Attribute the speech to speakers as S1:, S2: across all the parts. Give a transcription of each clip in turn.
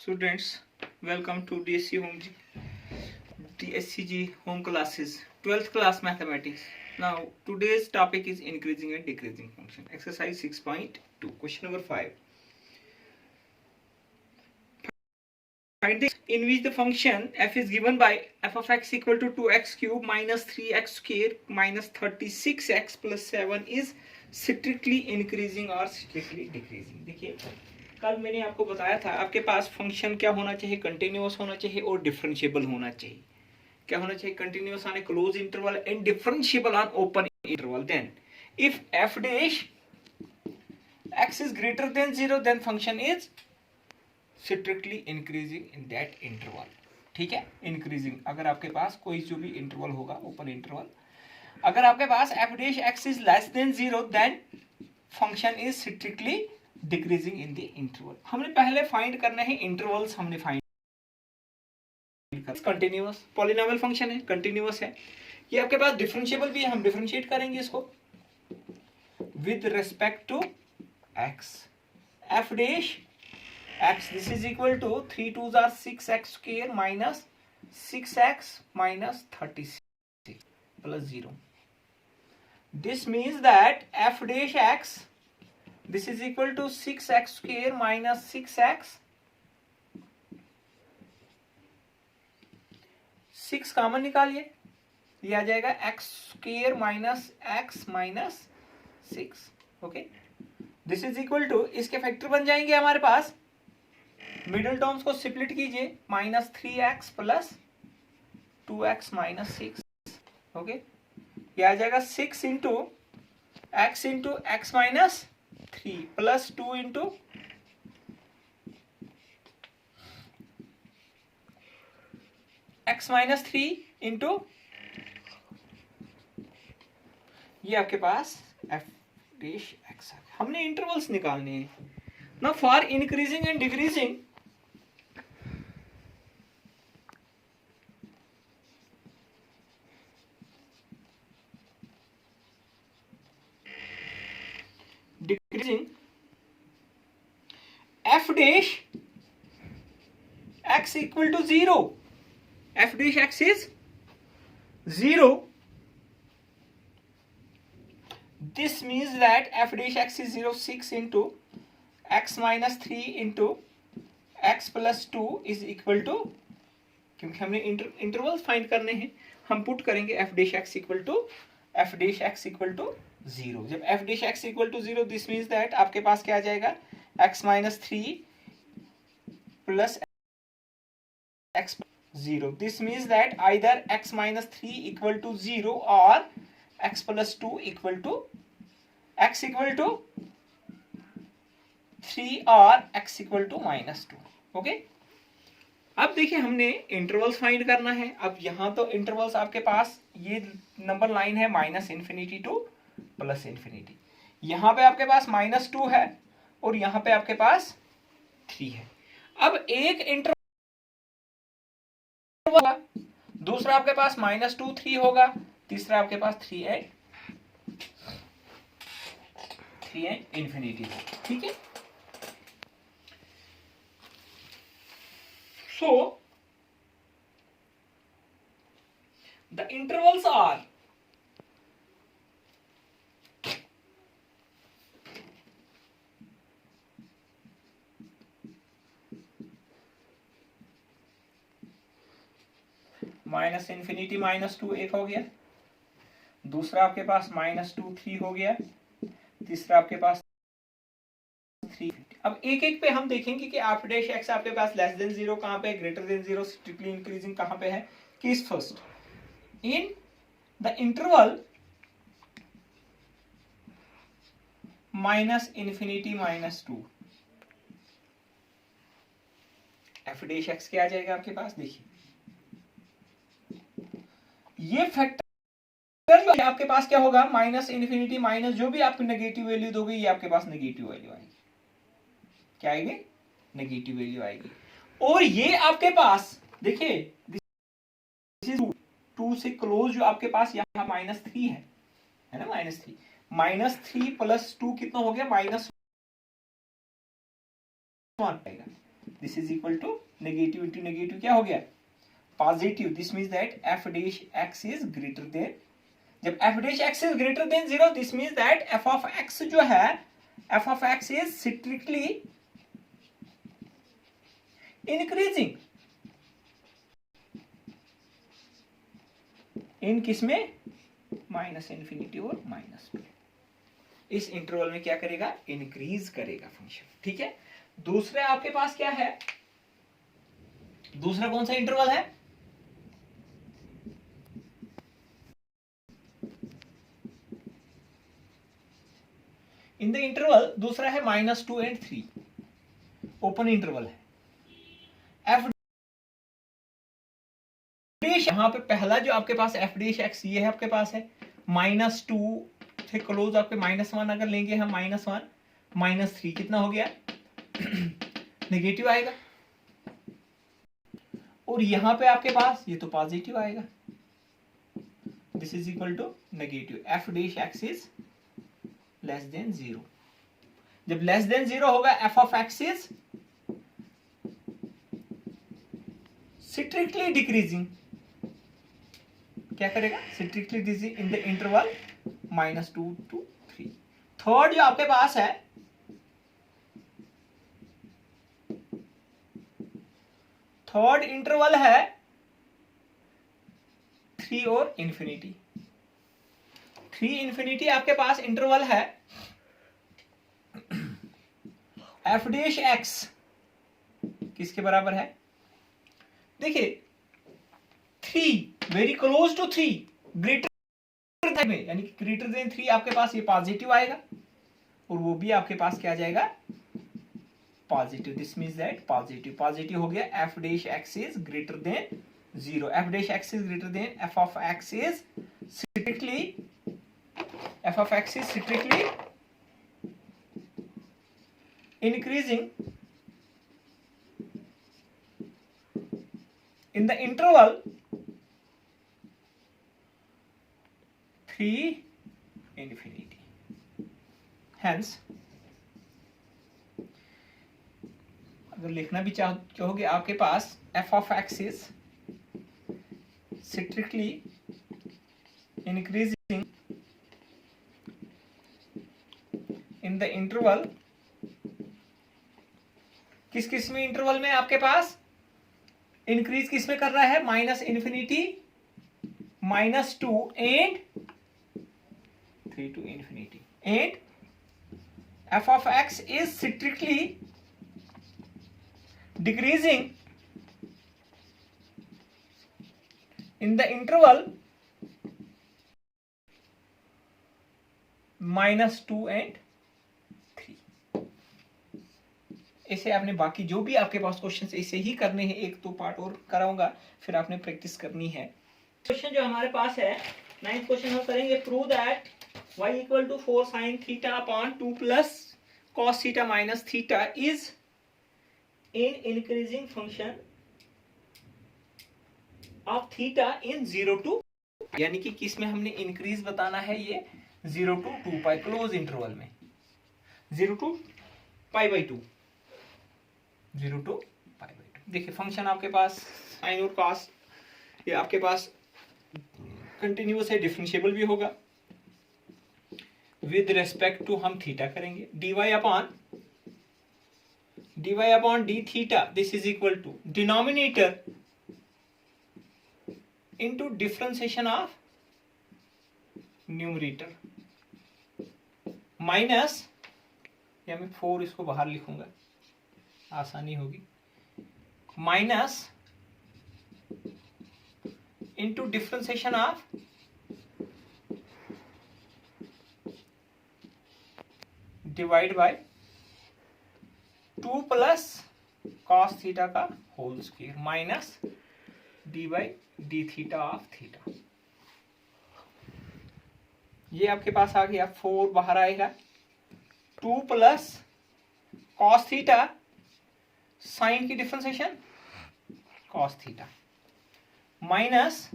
S1: Students, welcome to DSCG home classes, 12th class mathematics. Now, today's topic is increasing and decreasing function. Exercise 6.2, question number 5. Find the in which the function f is given by f of x equal to 2x cube minus 3x square minus 36x plus 7 is strictly increasing or strictly decreasing. देखिए कल मैंने आपको बताया था आपके पास function क्या होना चाहिए, कंटिन्यूअस होना चाहिए और डिफरेंशिएबल होना चाहिए. क्या होना चाहिए? Continuous on a close interval and differentiable on open interval. Then if f dash x is greater than 0 then function is strictly increasing in that interval. ठीक है, इंक्रीजिंग. अगर आपके पास कोई जो भी इंटरवल होगा ओपन इंटरवल, अगर आपके पास f dash x is less than 0 then function is strictly decreasing in the interval. हमने पहले फाइंड करना है इंटरवल्स. हमने फाइंड कंटिन्यूअस पॉलिनोमियल फंक्शन है, कंटिन्यूअस है. ये आपके पास डिफरेंशिएबल भी है, हम डिफरेंशिएट करेंगे इसको with respect to x. f dash x this is equal to 3 2s are 6x square minus 6x minus 36 plus 0. This means that f dash x this is equal to 6x square minus 6x. 6 common निकालिए, ये आ जाएगा x square minus x minus 6. Okay, this is equal to, इसके factor बन जाएंगे हमारे पास, middle terms को स्प्लिट कीजिए, minus 3x plus 2x minus 6. Okay, ये आ जाएगा 6 into x minus 3 plus 2 into x minus 3 into ये आपके पास f डैश x. हमने इंटरवल्स निकालने हैं ना for increasing and decreasing. Decreasing f dash x equal to 0. f dash x is 0. This means that f dash x is 0. 6 into x minus 3 into x plus 2 is equal to, क्योंकि हमने intervals find करने हैं, हम put करेंगे f dash x equal to 0. जब f dash x equal to 0, this means that आपके पास क्या आ जाएगा, x minus 3 plus x 0. This means that either x minus 3 equal to 0 और x plus 2 equal to x equal to 3 और x equal to minus 2. Okay, अब देखिए हमने इंटरवल्स फाइंड करना है. अब यहाँ तो इंटरवल्स आपके पास ये नंबर लाइन है minus infinity two plus infinity. यहाँ पे आपके पास माइनस 2 है और यहाँ पे आपके पास 3 है. अब एक इंटरवल होगा, दूसरा आपके पास माइनस 2 3 होगा, तीसरा आपके पास 3 है इन्फिनिटी. ठीक है, so the intervals are minus infinity minus 2 एक हो गया, दूसरा आपके पास माइनस 2 3 हो गया, तीसरा आपके पास 3. अब एक एक पे हम देखेंगे कि f dash x आपके पास लेस देन 0 कहां पे, ग्रेटर देन 0, स्ट्रिक्टली इंक्रीजिंग कहां पे है. Case first, in the interval minus infinity minus 2, f dash x क्या आ जाएगा आपके पास, देखिए ये फैक्टर आपके पास क्या होगा, माइनस इन्फिनिटी माइनस जो भी आपको नेगेटिव वैल्यू दोगे ये आपके पास नेगेटिव वैल्यू आएगी. क्या आएगी? नेगेटिव वैल्यू आएगी. और ये आपके पास देखिए 2 से क्लोज जो आपके पास यहाँ माइनस 3 है ना, माइनस 3 प्लस 2 कितना हो गया, -1 आएगा. This is equal to negative into negative क्या हो गया, positive. This means that f dash x is greater than, जब f dash x is greater than 0 this means that f of x जो है, f of x is strictly increasing in किसमें, minus infinity और minus two. इस interval में क्या करेगा, increase करेगा फंक्शन. ठीक है. दूसरा आपके पास क्या है, दूसरा कौन सा इंटरवल है, इन द इंटरवल दूसरा है -2 and 3, ओपन इंटरवल है. एफ डैश यहां पे पहला जो आपके पास एफ डैश एक्स ये है आपके पास है, -2 से क्लोज आपके -1 अगर लेंगे हम, -1 -3 कितना हो गया नेगेटिव आएगा. और यहां पे आपके पास ये तो पॉजिटिव आएगा. This is equal to negative. F dash x is less than 0. जब लेस देन 0 होगा F of x is strictly decreasing. क्या करेगा, strictly decreasing in the interval -2 to 3. Third जो आपके पास है, थर्ड इंटरवल है 3 और इंफिनिटी. 3 इंफिनिटी आपके पास इंटरवल है. एफ डैश एक्स किसके बराबर है, देखिए 3 वेरी क्लोज टू 3, ग्रेटर में, यानी कि ग्रेटर देन 3 आपके पास ये पॉजिटिव आएगा और वो भी आपके पास क्या आ जाएगा, positive. This means that positive, positive हो गया. F dash x is greater than 0. F dash x is greater then F of x is strictly, f of x is strictly increasing in the interval 3 infinity. Hence, अगर लिखना भी चाहोगे आपके पास f of x is strictly increasing in the interval, किस किस में interval में आपके पास इंक्रीज किस में कर रहा है, minus infinity, -2 and 3 to infinity. And f of x is strictly decreasing in the interval -2 and 3. ऐसे आपने बाकी जो भी आपके पास क्वेश्चन ऐसे ही करने हैं, 1-2 पार्ट और कराऊंगा, फिर आपने प्रैक्टिस करनी है. क्वेश्चन जो हमारे पास है 9th क्वेश्चन हम करेंगे, prove that y equal to 4 sin theta upon 2 plus cos theta minus theta is in increasing function of theta in 0 to, यानी कि किस में हमने इंक्रीज बताना है, ये 0 to 2 क्लोज इंटरवल में, 0 to π/2, 0 to π/2. देखिए फंक्शन आपके पास साइन और कॉस ये आपके पास कंटिन्यूअस है, डिफरेंशिएबल भी होगा. विद रेस्पेक्ट टू हम थीटा करेंगे, dy upon d theta, this is equal to denominator into differentiation of numerator minus, या मैं 4 इसको बाहर लिखूंगा आसानी होगी, minus into differentiation of divide by 2 plus cos theta का whole square minus d by d theta of theta. ये आपके पास आ गया, 4 बाहर आएगा, 2 प्लस कॉस थीटा, साइन की differentiation cos theta, minus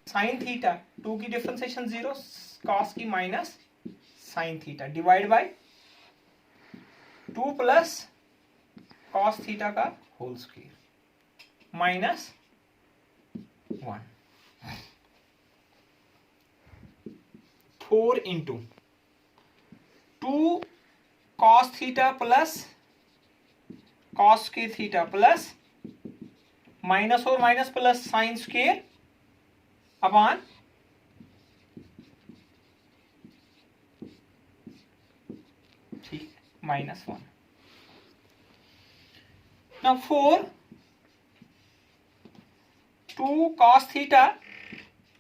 S1: sine theta, 2 की डिफरेंशिएशन 0, कॉस की minus sine theta, divide by 2 plus cos theta का whole square minus 1 4 into 2 cos theta plus cos square theta plus minus और minus plus sine square upon ठीक minus 1. Now 4 2 cos theta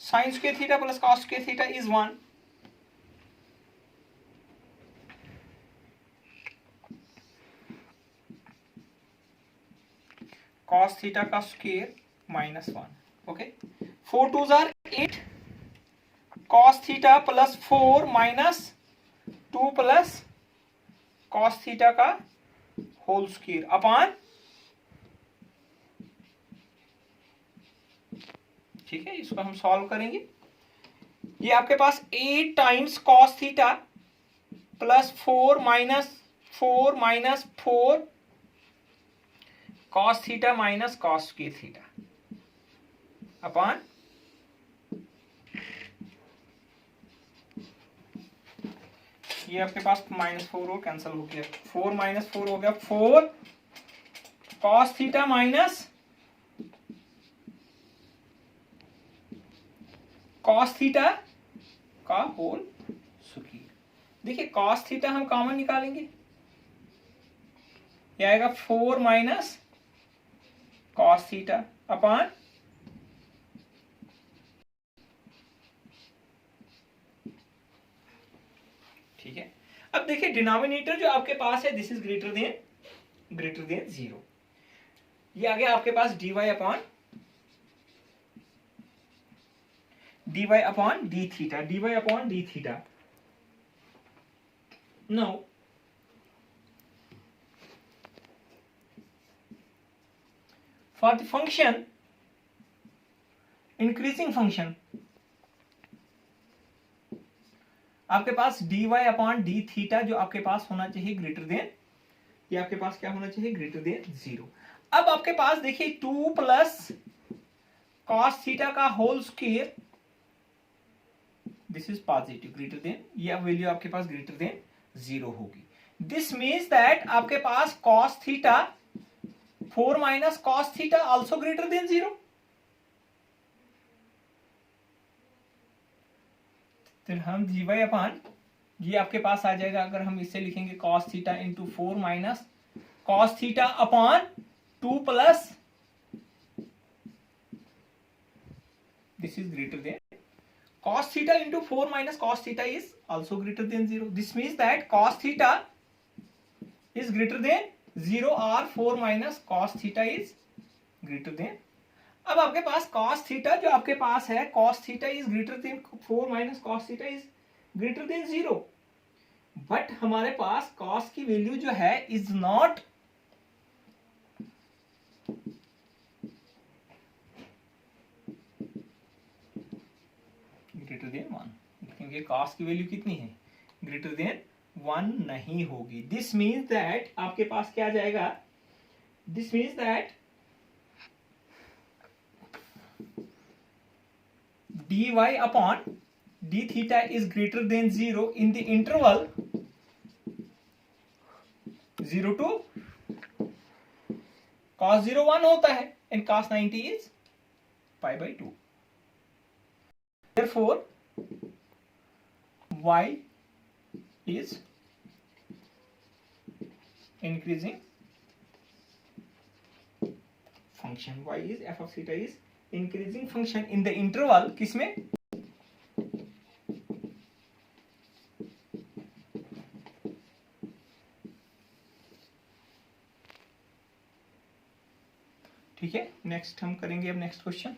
S1: sin square theta plus cos square theta is 1. Cos theta का square minus 1. Okay. 4 2s are 8. Cos theta plus 4 minus 2 plus cos theta का whole square upon ठीक है. इसको हम solve करेंगे. ये आपके पास 8 times cos theta plus 4 minus 4 cos theta minus cos square theta upon ये आपके पास -4 और कैंसिल हो गया. 4 - 4 हो गया 4 cos theta minus cos theta का होल स्क्वायर. देखिए cos थीटा हम कॉमन निकालेंगे. ये आएगा 4 माइनस cos थीटा अपॉन ठीक है. अब देखिए डिनोमिनेटर जो आपके पास है दिस इज ग्रेटर देन 0. ये आ गया आपके पास dy upon d theta. Now for the function increasing function आपके पास dy अपॉन डी थीटा जो आपके पास होना चाहिए ग्रेटर देन ये आपके पास क्या होना चाहिए ग्रेटर देन 0. अब आपके पास देखिए 2 प्लस cos थीटा का whole square this is positive greater than ये वैल्यू आपके पास ग्रेटर देन 0 होगी. दिस मीन्स दैट आपके पास cos theta 4 minus cos theta also greater than 0. तो हम dy अपॉन ये आपके पास आ जाएगा. अगर हम इससे लिखेंगे cos theta into 4 minus cos theta upon 2 plus this is greater then cos theta into 4 minus cos theta is also greater than 0. This means that cos theta is greater than 0 और 4 minus cos theta is greater then. अब आपके पास cos theta जो आपके पास है cos theta is greater then 4 minus cos theta is greater than 0. But हमारे पास cos की value जो है इज नॉट ग्रेटर देन 1. क्योंकि cos की वैल्यू कितनी है ग्रेटर देन 1 नहीं होगी. दिस मीन्स दैट आपके पास क्या जाएगा this means that dy upon d theta is greater than 0 in the interval 0 to cos 0 1 होता है and cos 90 is pi by 2. Therefore y is increasing function. Y is f of theta is increasing function in the interval किसमें ठीक है. Next हम करेंगे अब next question.